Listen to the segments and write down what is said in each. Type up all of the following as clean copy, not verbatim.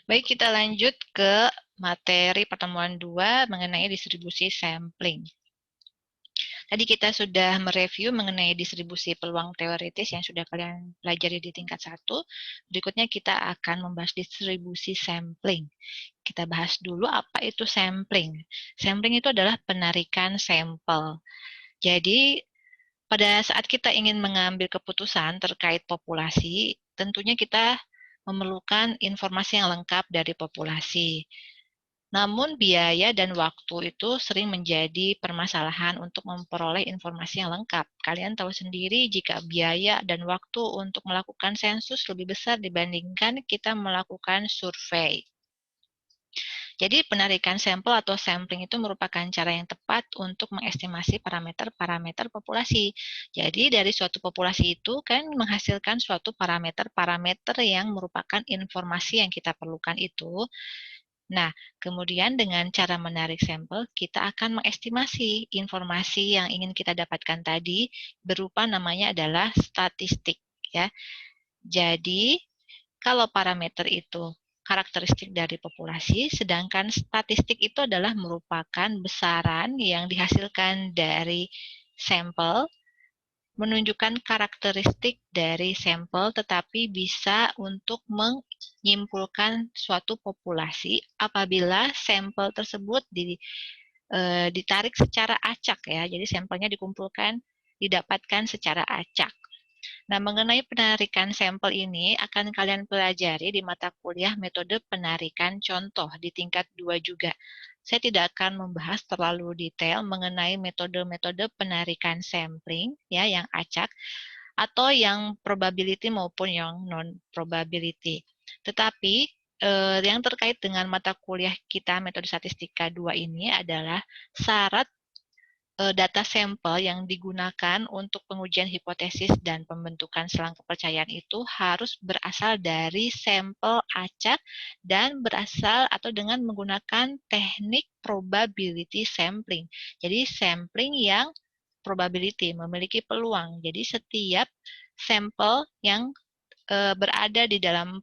Baik, kita lanjut ke materi pertemuan 2 mengenai distribusi sampling. Tadi kita sudah mereview mengenai distribusi peluang teoritis yang sudah kalian pelajari di tingkat 1. Berikutnya kita akan membahas distribusi sampling. Kita bahas dulu apa itu sampling. Sampling itu adalah penarikan sampel. Jadi, pada saat kita ingin mengambil keputusan terkait populasi, tentunya kita memerlukan informasi yang lengkap dari populasi. Namun biaya dan waktu itu sering menjadi permasalahan untuk memperoleh informasi yang lengkap. Kalian tahu sendiri jika biaya dan waktu untuk melakukan sensus lebih besar dibandingkan kita melakukan survei. Jadi penarikan sampel atau sampling itu merupakan cara yang tepat untuk mengestimasi parameter-parameter populasi. Jadi dari suatu populasi itu kan menghasilkan suatu parameter-parameter yang merupakan informasi yang kita perlukan itu. Nah, kemudian dengan cara menarik sampel, kita akan mengestimasi informasi yang ingin kita dapatkan tadi berupa namanya adalah statistik, ya. Jadi, kalau parameter itu karakteristik dari populasi, sedangkan statistik itu adalah merupakan besaran yang dihasilkan dari sampel menunjukkan karakteristik dari sampel, tetapi bisa untuk menyimpulkan suatu populasi apabila sampel tersebut ditarik secara acak ya. Jadi sampelnya didapatkan secara acak. Nah, mengenai penarikan sampel ini akan kalian pelajari di mata kuliah metode penarikan contoh di tingkat 2 juga. Saya tidak akan membahas terlalu detail mengenai metode-metode penarikan sampling ya yang acak atau yang probability maupun yang non-probability. Tetapi yang terkait dengan mata kuliah kita metode statistika 2 ini adalah syarat data sampel yang digunakan untuk pengujian hipotesis dan pembentukan selang kepercayaan itu harus berasal dari sampel acak dan berasal atau dengan menggunakan teknik probability sampling. Jadi sampling yang probability, memiliki peluang. Jadi setiap sampel yang berada di dalam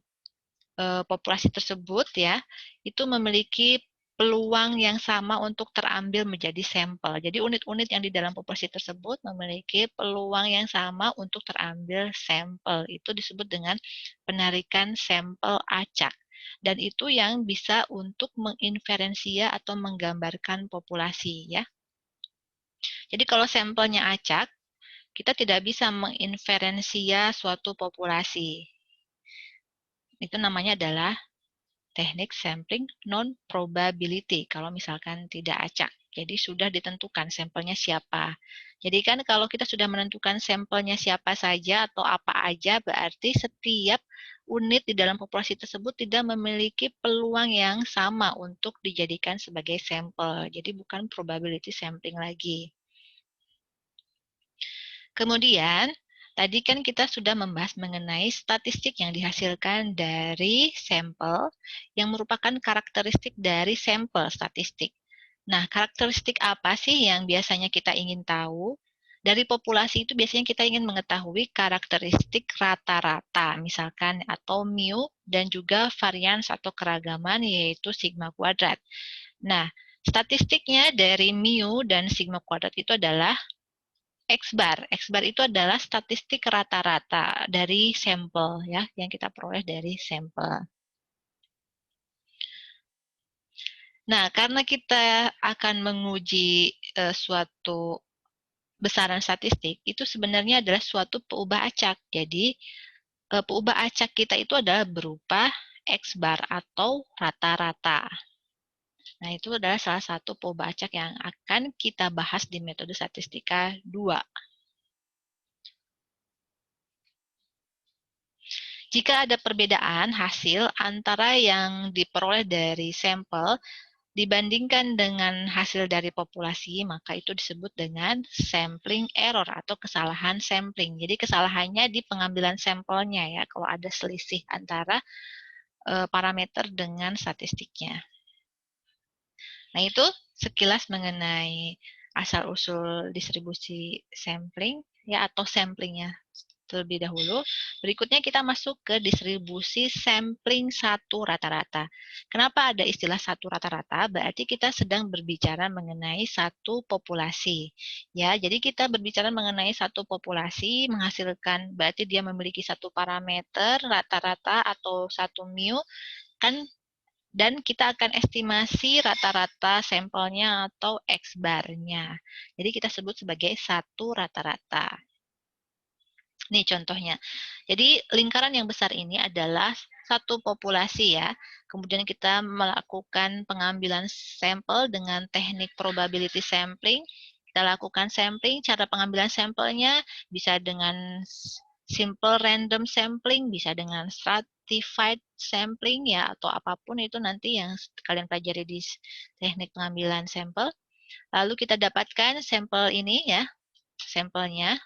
populasi tersebut ya, itu memiliki peluang yang sama untuk terambil menjadi sampel. Jadi unit-unit yang di dalam populasi tersebut memiliki peluang yang sama untuk terambil sampel. Itu disebut dengan penarikan sampel acak. Dan itu yang bisa untuk menginferensia atau menggambarkan populasi ya. Jadi kalau sampelnya acak, kita tidak bisa menginferensia suatu populasi. Itu namanya adalah teknik sampling non-probability kalau misalkan tidak acak. Jadi sudah ditentukan sampelnya siapa. Jadi kan kalau kita sudah menentukan sampelnya siapa saja atau apa aja, berarti setiap unit di dalam populasi tersebut tidak memiliki peluang yang sama untuk dijadikan sebagai sampel. Jadi bukan probability sampling lagi. Kemudian, tadi kan kita sudah membahas mengenai statistik yang dihasilkan dari sampel yang merupakan karakteristik dari sampel statistik. Nah, karakteristik apa sih yang biasanya kita ingin tahu? Dari populasi itu biasanya kita ingin mengetahui karakteristik rata-rata, misalkan atau mu dan juga varians atau keragaman yaitu sigma kuadrat. Nah, statistiknya dari mu dan sigma kuadrat itu adalah X-bar. X-bar itu adalah statistik rata-rata dari sampel ya yang kita peroleh dari sampel. Nah, karena kita akan menguji suatu besaran statistik, itu sebenarnya adalah suatu peubah acak. Jadi, peubah acak kita itu adalah berupa X-bar atau rata-rata. Nah, itu adalah salah satu peubah acak yang akan kita bahas di metode statistika 2. Jika ada perbedaan hasil antara yang diperoleh dari sampel dibandingkan dengan hasil dari populasi, maka itu disebut dengan sampling error atau kesalahan sampling. Jadi kesalahannya di pengambilan sampelnya ya, kalau ada selisih antara parameter dengan statistiknya. Nah, itu sekilas mengenai asal-usul distribusi sampling ya atau samplingnya terlebih dahulu. Berikutnya kita masuk ke distribusi sampling satu rata-rata. Kenapa ada istilah satu rata-rata? Berarti kita sedang berbicara mengenai satu populasi. Ya, jadi kita berbicara mengenai satu populasi menghasilkan, berarti dia memiliki satu parameter rata-rata atau satu mu, kan, dan kita akan estimasi rata-rata sampelnya atau X bar-nya. Jadi kita sebut sebagai satu rata-rata. Nih contohnya. Jadi lingkaran yang besar ini adalah satu populasi ya. Kemudian kita melakukan pengambilan sampel dengan teknik probability sampling. Kita lakukan sampling, cara pengambilan sampelnya bisa dengan simple random sampling, bisa dengan stratified sampling ya, atau apapun itu nanti yang kalian pelajari di teknik pengambilan sampel. Lalu kita dapatkan sampel ini ya, sampelnya.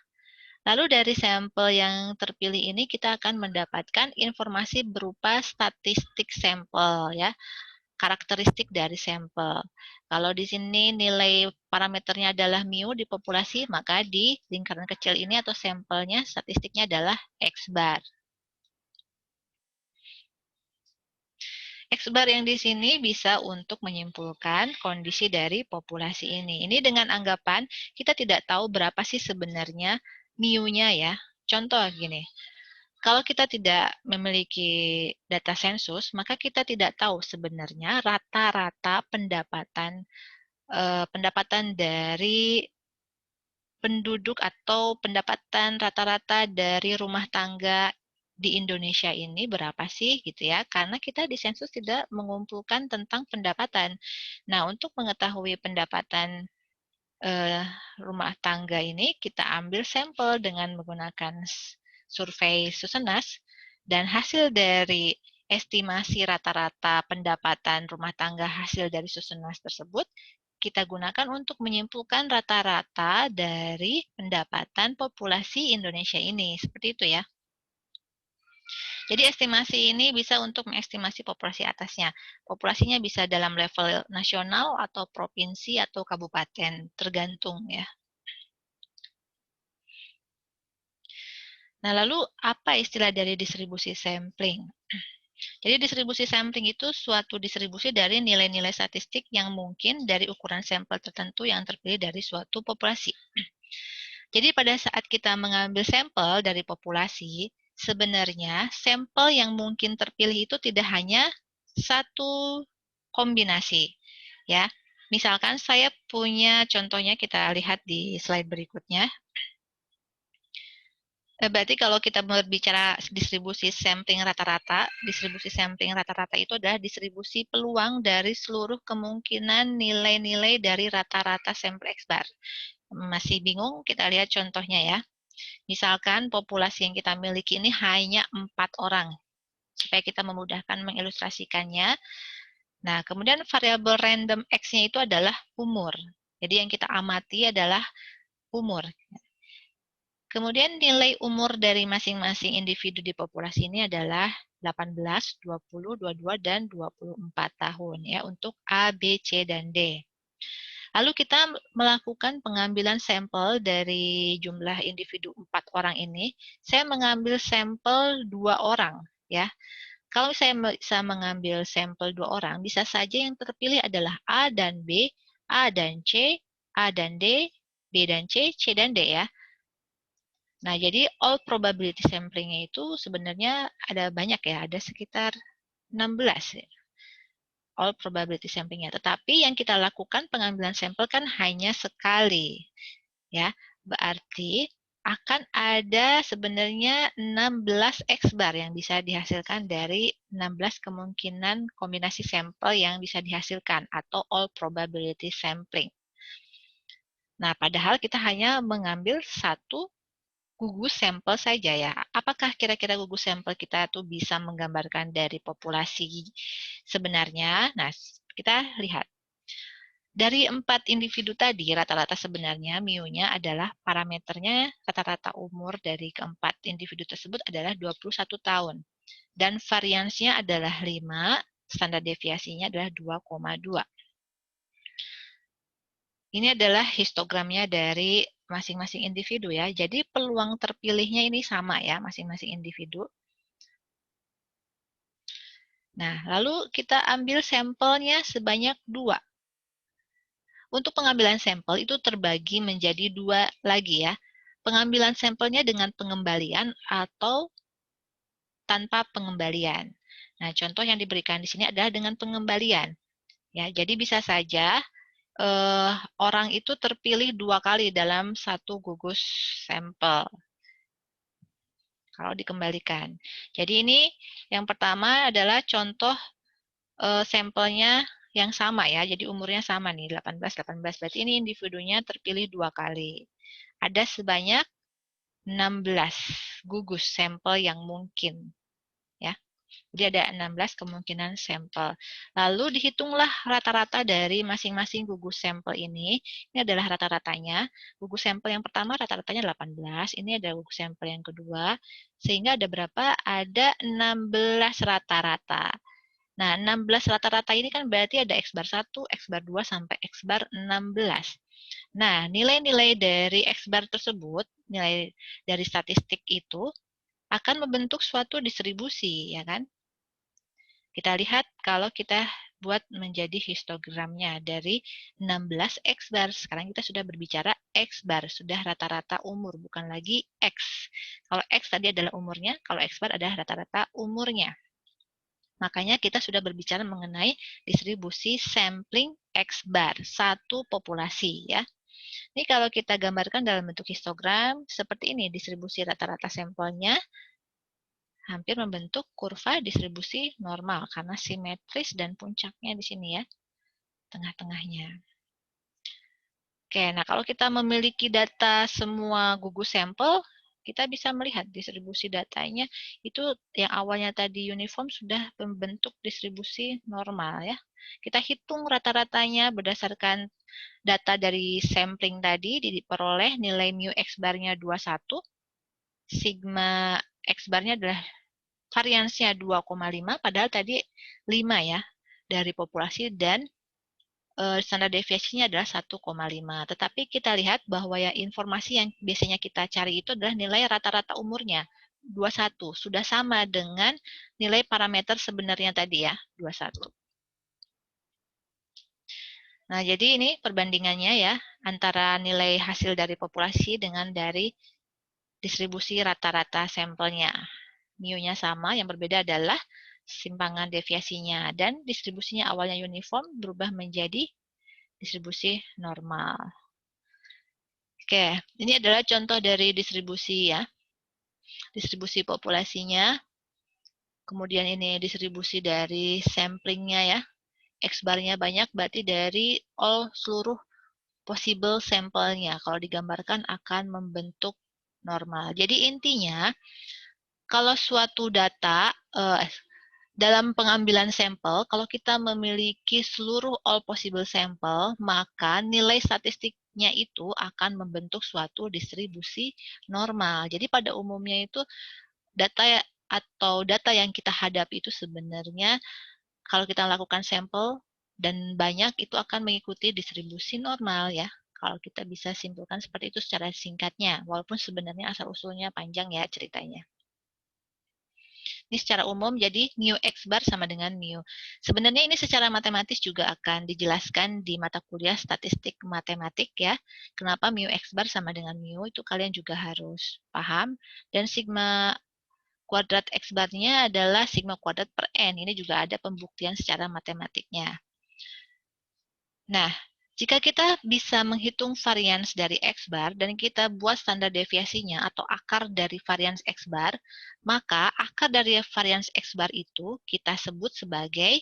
Lalu dari sampel yang terpilih ini kita akan mendapatkan informasi berupa statistik sampel ya, karakteristik dari sampel. Kalau di sini nilai parameternya adalah mu di populasi, maka di lingkaran kecil ini atau sampelnya statistiknya adalah X bar. X bar yang di sini bisa untuk menyimpulkan kondisi dari populasi ini. Ini dengan anggapan kita tidak tahu berapa sih sebenarnya mu-nya ya. Contoh gini, kalau kita tidak memiliki data sensus, maka kita tidak tahu sebenarnya rata-rata pendapatan dari penduduk atau pendapatan rata-rata dari rumah tangga di Indonesia ini berapa sih gitu ya, karena kita di sensus tidak mengumpulkan tentang pendapatan. Nah, untuk mengetahui pendapatan rumah tangga ini, kita ambil sampel dengan menggunakan survei Susenas, dan hasil dari estimasi rata-rata pendapatan rumah tangga hasil dari Susenas tersebut kita gunakan untuk menyimpulkan rata-rata dari pendapatan populasi Indonesia ini. Seperti itu ya. Jadi estimasi ini bisa untuk mengestimasi populasi atasnya. Populasinya bisa dalam level nasional atau provinsi atau kabupaten, tergantung ya. Nah, lalu apa istilah dari distribusi sampling? Jadi distribusi sampling itu suatu distribusi dari nilai-nilai statistik yang mungkin dari ukuran sampel tertentu yang terpilih dari suatu populasi. Jadi pada saat kita mengambil sampel dari populasi, sebenarnya sampel yang mungkin terpilih itu tidak hanya satu kombinasi, ya. Misalkan saya punya contohnya, kita lihat di slide berikutnya. Berarti kalau kita berbicara distribusi sampling rata-rata itu adalah distribusi peluang dari seluruh kemungkinan nilai-nilai dari rata-rata sampel X bar. Masih bingung? Kita lihat contohnya ya. Misalkan populasi yang kita miliki ini hanya 4 orang. Supaya kita memudahkan mengilustrasikannya. Nah, kemudian variabel random X-nya itu adalah umur. Jadi yang kita amati adalah umur. Kemudian nilai umur dari masing-masing individu di populasi ini adalah 18, 20, 22, dan 24 tahun ya untuk A, B, C, dan D. Lalu kita melakukan pengambilan sampel dari jumlah individu 4 orang ini. Saya mengambil sampel 2 orang ya. Kalau saya bisa mengambil sampel 2 orang, bisa saja yang terpilih adalah A dan B, A dan C, A dan D, B dan C, C dan D ya. Nah, jadi all probability sampling-nya itu sebenarnya ada banyak ya, ada sekitar 16 ya. All probability sampling-nya. Tetapi yang kita lakukan pengambilan sampel kan hanya sekali. Ya, berarti akan ada sebenarnya 16 X bar yang bisa dihasilkan dari 16 kemungkinan kombinasi sampel yang bisa dihasilkan atau all probability sampling. Nah, padahal kita hanya mengambil satu gugus sampel saja ya. Apakah kira-kira gugus sampel kita tuh bisa menggambarkan dari populasi sebenarnya? Nah, kita lihat. Dari 4 individu tadi, rata-rata sebenarnya mu-nya adalah parameternya rata-rata umur dari keempat individu tersebut adalah 21 tahun. Dan variansinya adalah 5, standar deviasinya adalah 2,2. Ini adalah histogramnya dari masing-masing individu ya. Jadi peluang terpilihnya ini sama ya, masing-masing individu. Nah, lalu kita ambil sampelnya sebanyak 2. Untuk pengambilan sampel itu terbagi menjadi 2 lagi ya. Pengambilan sampelnya dengan pengembalian atau tanpa pengembalian. Nah, contoh yang diberikan di sini adalah dengan pengembalian. Ya, jadi bisa saja orang itu terpilih 2 kali dalam satu gugus sampel kalau dikembalikan. Jadi ini yang pertama adalah contoh sampelnya yang sama ya. Jadi umurnya sama nih, 18. Berarti ini individunya terpilih 2 kali. Ada sebanyak 16 gugus sampel yang mungkin. Ya. Jadi ada 16 kemungkinan sampel. Lalu dihitunglah rata-rata dari masing-masing gugus sampel ini. Ini adalah rata-ratanya. Gugus sampel yang pertama rata-ratanya 18. Ini ada gugus sampel yang kedua. Sehingga ada berapa? Ada 16 rata-rata. Nah, 16 rata-rata ini kan berarti ada X bar 1, X bar 2, sampai X bar 16. Nah, nilai-nilai dari X bar tersebut, nilai dari statistik itu, akan membentuk suatu distribusi, ya kan? Kita lihat kalau kita buat menjadi histogramnya dari 16 X bar. Sekarang kita sudah berbicara X bar, sudah rata-rata umur, bukan lagi X. Kalau X tadi adalah umurnya, kalau X bar adalah rata-rata umurnya. Makanya kita sudah berbicara mengenai distribusi sampling X bar, satu populasi ya. Ini kalau kita gambarkan dalam bentuk histogram, seperti ini distribusi rata-rata sampelnya, hampir membentuk kurva distribusi normal karena simetris dan puncaknya di sini ya, tengah-tengahnya. Oke, nah kalau kita memiliki data semua gugus sampel, kita bisa melihat distribusi datanya itu yang awalnya tadi uniform sudah membentuk distribusi normal ya. Kita hitung rata-ratanya berdasarkan data dari sampling tadi, diperoleh nilai mu X bar-nya 21, sigma X bar-nya adalah variansnya 2,5, padahal tadi 5 ya dari populasi, dan standar deviasinya adalah 1,5. Tetapi kita lihat bahwa ya informasi yang biasanya kita cari itu adalah nilai rata-rata umurnya, 21. Sudah sama dengan nilai parameter sebenarnya tadi ya, 21. Nah, jadi ini perbandingannya ya, antara nilai hasil dari populasi dengan dari distribusi rata-rata sampelnya. Mu-nya sama, yang berbeda adalah simpangan deviasinya, dan distribusinya awalnya uniform berubah menjadi distribusi normal. Oke, ini adalah contoh dari distribusi ya. Distribusi populasinya, kemudian ini distribusi dari samplingnya ya. X bar-nya banyak, berarti dari seluruh possible sampelnya. Kalau digambarkan akan membentuk normal. Jadi intinya, kalau suatu data dalam pengambilan sampel, kalau kita memiliki seluruh all possible sampel, maka nilai statistiknya itu akan membentuk suatu distribusi normal. Jadi pada umumnya itu data atau data yang kita hadapi itu sebenarnya kalau kita lakukan sampel dan banyak itu akan mengikuti distribusi normal ya. Kalau kita bisa simpulkan seperti itu secara singkatnya, walaupun sebenarnya asal-usulnya panjang ya ceritanya. Ini secara umum jadi mu X bar sama dengan mu. Sebenarnya ini secara matematis juga akan dijelaskan di mata kuliah statistik matematik ya. Kenapa mu X bar sama dengan mu itu kalian juga harus paham. Dan sigma kuadrat X bar-nya adalah sigma kuadrat per N. Ini juga ada pembuktian secara matematiknya. Nah, jika kita bisa menghitung varians dari X bar dan kita buat standar deviasinya atau akar dari varians X bar, maka akar dari varians X bar itu kita sebut sebagai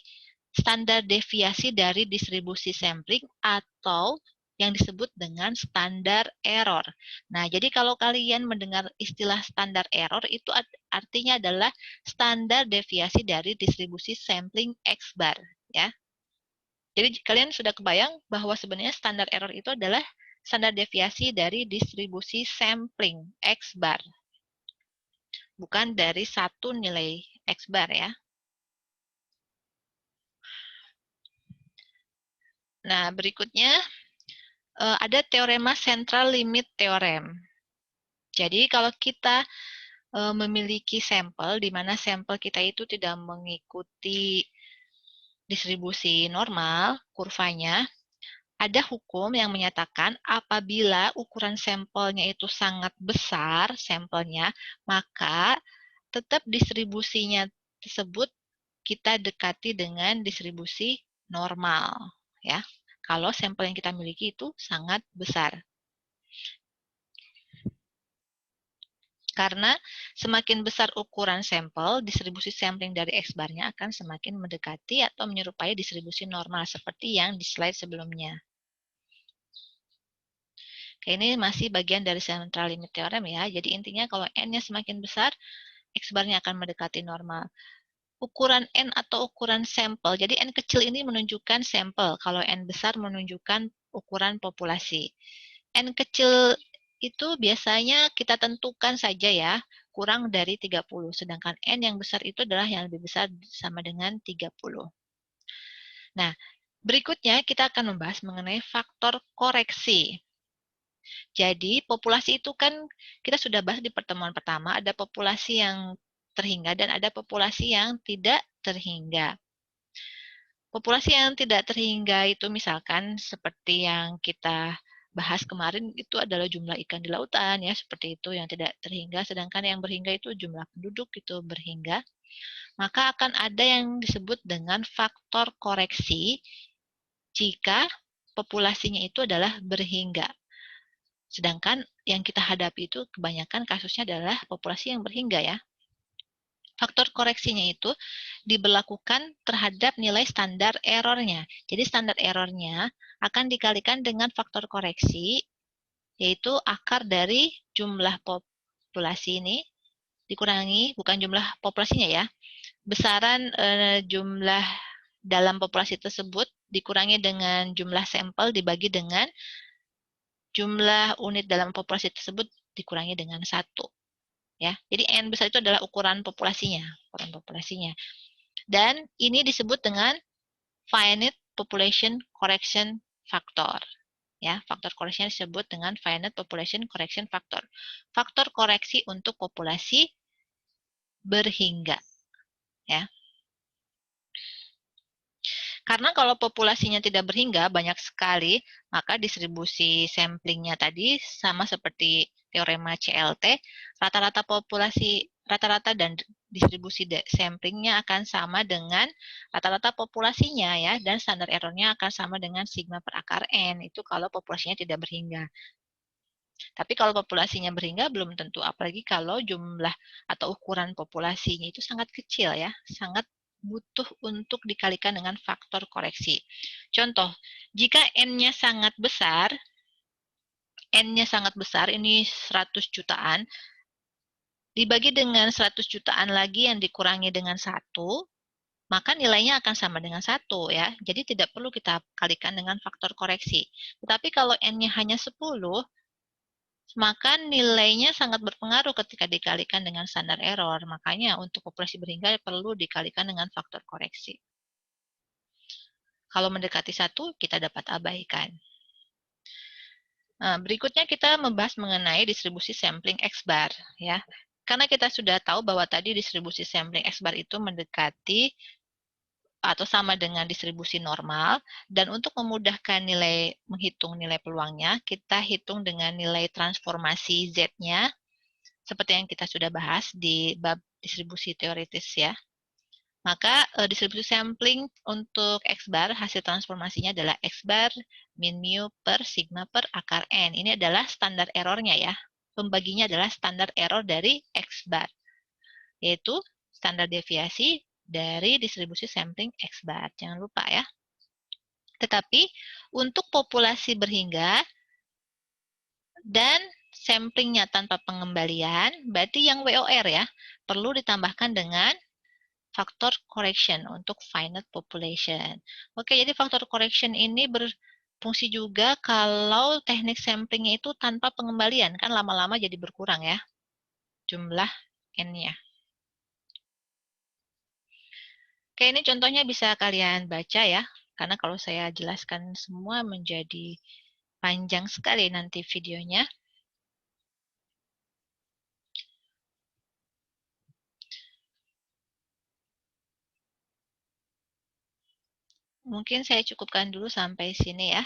standar deviasi dari distribusi sampling atau yang disebut dengan standar error. Nah, jadi kalau kalian mendengar istilah standar error, itu artinya adalah standar deviasi dari distribusi sampling X bar. Ya. Jadi kalian sudah kebayang bahwa sebenarnya standar error itu adalah standar deviasi dari distribusi sampling X bar. Bukan dari satu nilai X bar ya. Nah, berikutnya ada teorema central limit theorem. Jadi kalau kita memiliki sampel di mana sampel kita itu tidak mengikuti distribusi normal, kurvanya, ada hukum yang menyatakan apabila ukuran sampelnya itu sangat besar, sampelnya, maka tetap distribusinya tersebut kita dekati dengan distribusi normal, ya. Kalau sampel yang kita miliki itu sangat besar. Karena semakin besar ukuran sampel, distribusi sampling dari X-bar-nya akan semakin mendekati atau menyerupai distribusi normal seperti yang di slide sebelumnya. Oke, ini masih bagian dari central limit theorem ya. Jadi intinya kalau N-nya semakin besar, X-bar-nya akan mendekati normal. Ukuran N atau ukuran sampel, jadi N kecil ini menunjukkan sampel, kalau N besar menunjukkan ukuran populasi. N kecil itu biasanya kita tentukan saja ya, kurang dari 30. Sedangkan N yang besar itu adalah yang lebih besar sama dengan 30. Nah, berikutnya kita akan membahas mengenai faktor koreksi. Jadi, populasi itu kan kita sudah bahas di pertemuan pertama, ada populasi yang terhingga dan ada populasi yang tidak terhingga. Populasi yang tidak terhingga itu misalkan seperti yang kita bahas kemarin itu adalah jumlah ikan di lautan ya, seperti itu yang tidak terhingga, sedangkan yang berhingga itu jumlah penduduk itu berhingga. Maka akan ada yang disebut dengan faktor koreksi jika populasinya itu adalah berhingga. Sedangkan yang kita hadapi itu kebanyakan kasusnya adalah populasi yang berhingga ya. Faktor koreksinya itu diberlakukan terhadap nilai standar errornya. Jadi standar errornya akan dikalikan dengan faktor koreksi, yaitu akar dari jumlah populasi ini dikurangi, bukan jumlah populasinya ya, besaran jumlah dalam populasi tersebut dikurangi dengan jumlah sampel dibagi dengan jumlah unit dalam populasi tersebut dikurangi dengan 1. Ya. Jadi N besar itu adalah ukuran populasinya. Dan ini disebut dengan finite population correction factor. Ya, faktor koreksinya disebut dengan finite population correction factor. Faktor koreksi untuk populasi berhingga. Ya. Karena kalau populasinya tidak berhingga banyak sekali, maka distribusi samplingnya tadi sama seperti teorema CLT, rata-rata populasi, rata-rata dan distribusi samplingnya akan sama dengan rata-rata populasinya ya, dan standar errornya akan sama dengan sigma per akar N, itu kalau populasinya tidak berhingga. Tapi kalau populasinya berhingga belum tentu, apalagi kalau jumlah atau ukuran populasinya itu sangat kecil ya, sangat butuh untuk dikalikan dengan faktor koreksi. Contoh, jika N-nya sangat besar, ini 100 jutaan, dibagi dengan 100 jutaan lagi yang dikurangi dengan 1, maka nilainya akan sama dengan 1 ya. Jadi tidak perlu kita kalikan dengan faktor koreksi. Tetapi kalau N-nya hanya 10, maka nilainya sangat berpengaruh ketika dikalikan dengan standar error. Makanya untuk populasi berhingga perlu dikalikan dengan faktor koreksi. Kalau mendekati 1, kita dapat abaikan. Nah, berikutnya kita membahas mengenai distribusi sampling X-bar. Ya. Karena kita sudah tahu bahwa tadi distribusi sampling X-bar itu mendekati atau sama dengan distribusi normal, dan untuk memudahkan menghitung nilai peluangnya, kita hitung dengan nilai transformasi Z-nya, seperti yang kita sudah bahas di bab distribusi teoritis ya. Maka distribusi sampling untuk X-bar, hasil transformasinya adalah X-bar min mu per sigma per akar N. Ini adalah standar errornya ya. Pembaginya adalah standar error dari X-bar, yaitu standar deviasi dari distribusi sampling X-bar. Jangan lupa ya. Tetapi untuk populasi berhingga dan samplingnya tanpa pengembalian, berarti yang WOR ya, perlu ditambahkan dengan faktor correction untuk finite population. Oke, jadi faktor correction ini berfungsi juga kalau teknik samplingnya itu tanpa pengembalian, kan lama-lama jadi berkurang ya, jumlah N-nya. Oke, ini contohnya bisa kalian baca ya, karena kalau saya jelaskan semua menjadi panjang sekali nanti videonya. Mungkin saya cukupkan dulu sampai sini ya.